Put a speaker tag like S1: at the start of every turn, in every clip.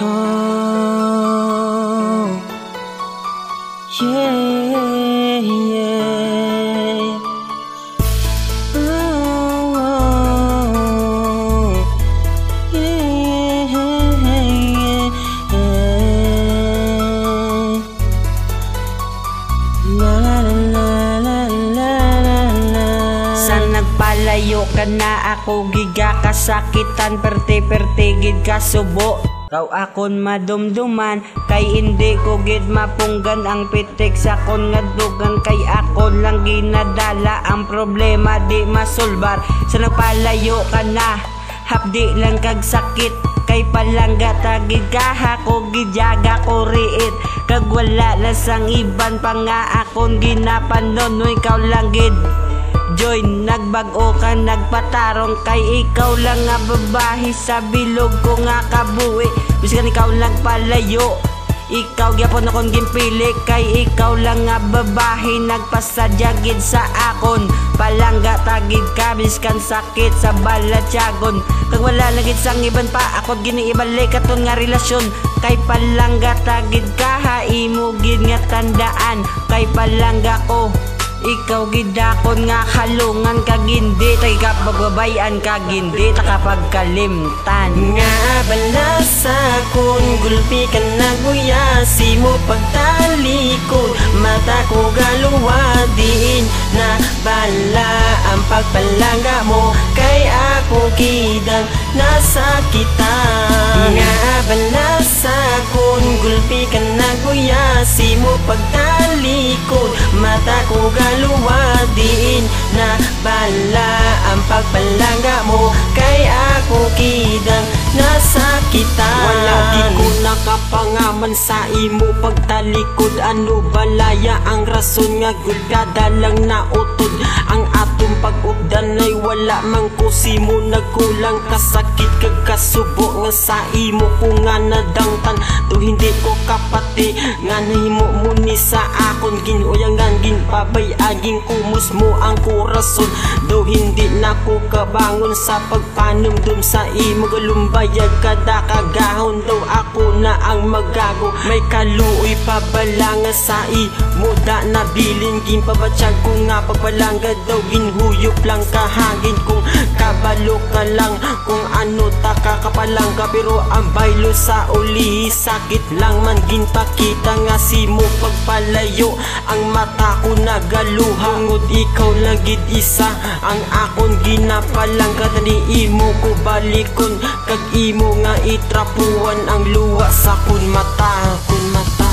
S1: Oh, yeah, yeah. Oh, yeah, yeah. La la la la la la. Sa nagpalayo ka na ako giga kasakitan, perte gid kasubo. Kau akon madumduman kay hindi ko gid mapunggan ang pitik sa kon nga dugan, kay ako lang ginadala ang problema di masulbar. Sa nagpalayo ka na hapdi lang kag sakit, kay palangga tagid kaha ko gijaga ko riit, kag wala na sang iban pa nga akon ginapanon. Ikaw lang gid join, nagbag-o ka nagpatarong, kay ikaw lang nga babahi sa bilog ko nga kabuhi. Biskan ikaw lang palayo, ikaw gyapon akong gimpili, kay ikaw lang nga babahi nagpasadya gid sa akon. Palangga tagid ka biskan sakit sa balatyagon, kag wala na gid sang iban pa akon giniibalik katon nga relasyon. Kay palangga tagid ka ha imo gid nga tandaan, kay palangga ko ikaw gidakon nga halungan kag hindi tay kapagbabayan kag hindi takapagkalimtan.
S2: Nga balas akon gulpi ka naguyasi mo pagtalikod, mata ko galuwa diin na bala ang pagpalangga mo, kay ako kidang nasakitan. Nga balas akon gulpi ka naguyasi mo pagtalikod, mata ko galuwa diin na bala ang pagpalangga mo, kay ako kidang nasakitan.
S1: Wala di ko nakapangaman sa imo pagtalikod, ano balaya ang rason nga gulgada lang na utod. Ang atong pag-ugdan ay wala man kusimo, nagkulang kasakit kag kasubo nga sa imo ko nga nadangtan. To hindi ko kapati nga nahimo mo ni sa akon, ginuyangan ginpabay aging kumus mo ang korason. Do hindi na ko kabangon sa pagpanumdum sa imo galumbayag kada kagahon, daw ako na ang magago. May kaluoy pabalanga sa imo da nabilin ginpabatsyag ko nga pagbalangga, daw ginhuyop lang kahangin kung kabalo ka lang kung ano ta kakapalangga. Pero ang baylo sa uli sakit lang man ginpakita nga simo pagpalayo, ang mata ko nagaluha ngod ikaw lang gid isa ang akon ginapalangga. Tani imo ko balikon kag imo nga itrapuan ang luwa sa kun mata, kun mata.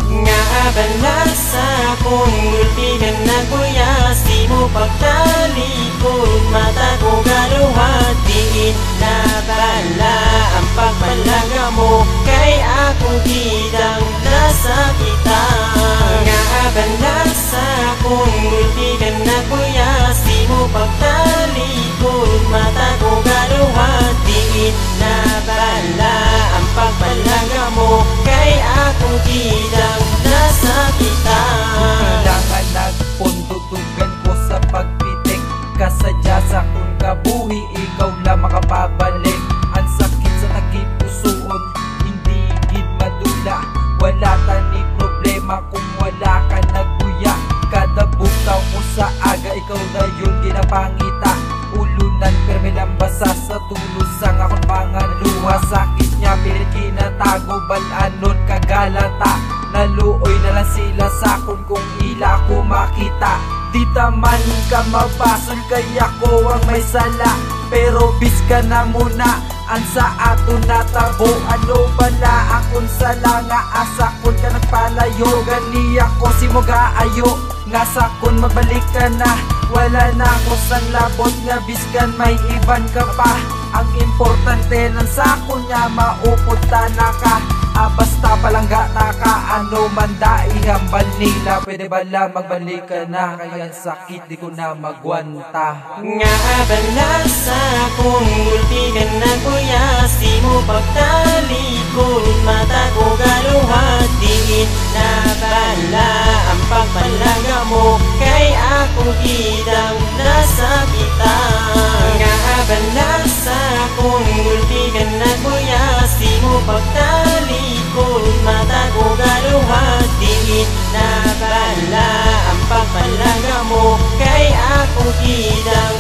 S2: Nga balas akon gulpi ka naguyasi mo pagtalikod, mata ko galuha diin na bala ang pagpalangga mo, kay ako kidang nasakitan. Nga balas akon gulpi ka naguyasi mo pagtalikod, mata ko galuha diin na bala ang pagpalangga mo, kay ako kidang nasakitan.
S3: Kailangan nagpundutugan ko sa pagpitik, kasadya sa kung kabuhi ikaw lang makapabalik. Ang sakit sa nakipusoon hindi gid madula, wala tani problema kung wala ka nagbuya. Kada bukaw mo sa aga ikaw na yun ginapangita, ulunan perme lang basa sa tulos ang akong mga luha. Sakit niya pilit kinatago balanon kagalata, naluoy na lang sila sakon kung ila ko makita. Di taman ka mabasol kaya ko ang may sala, pero bis ka na muna ang sa ato natabo. Ano bala akon sala nga asakon ka nagpalayo, gali ako si mo gaayo nga sakon mabalik ka na. Wala na ako sang labot nga biskan may iban ka pa, ang importante lang sakon nga maupod ta na ka. Basta palangga ta ka, ano man daihambal nila, pwede ba lang magbalik ka na, kaya sakit di ko na magwanta.
S2: Nga balas akong gulpi ka naguyasi mo pagtalikod, mata ko galuha diin na bala ang pagpalangga mo, kay ako kidang nasakitan. Nga balas akong gulpi ka naguyasi akong kidang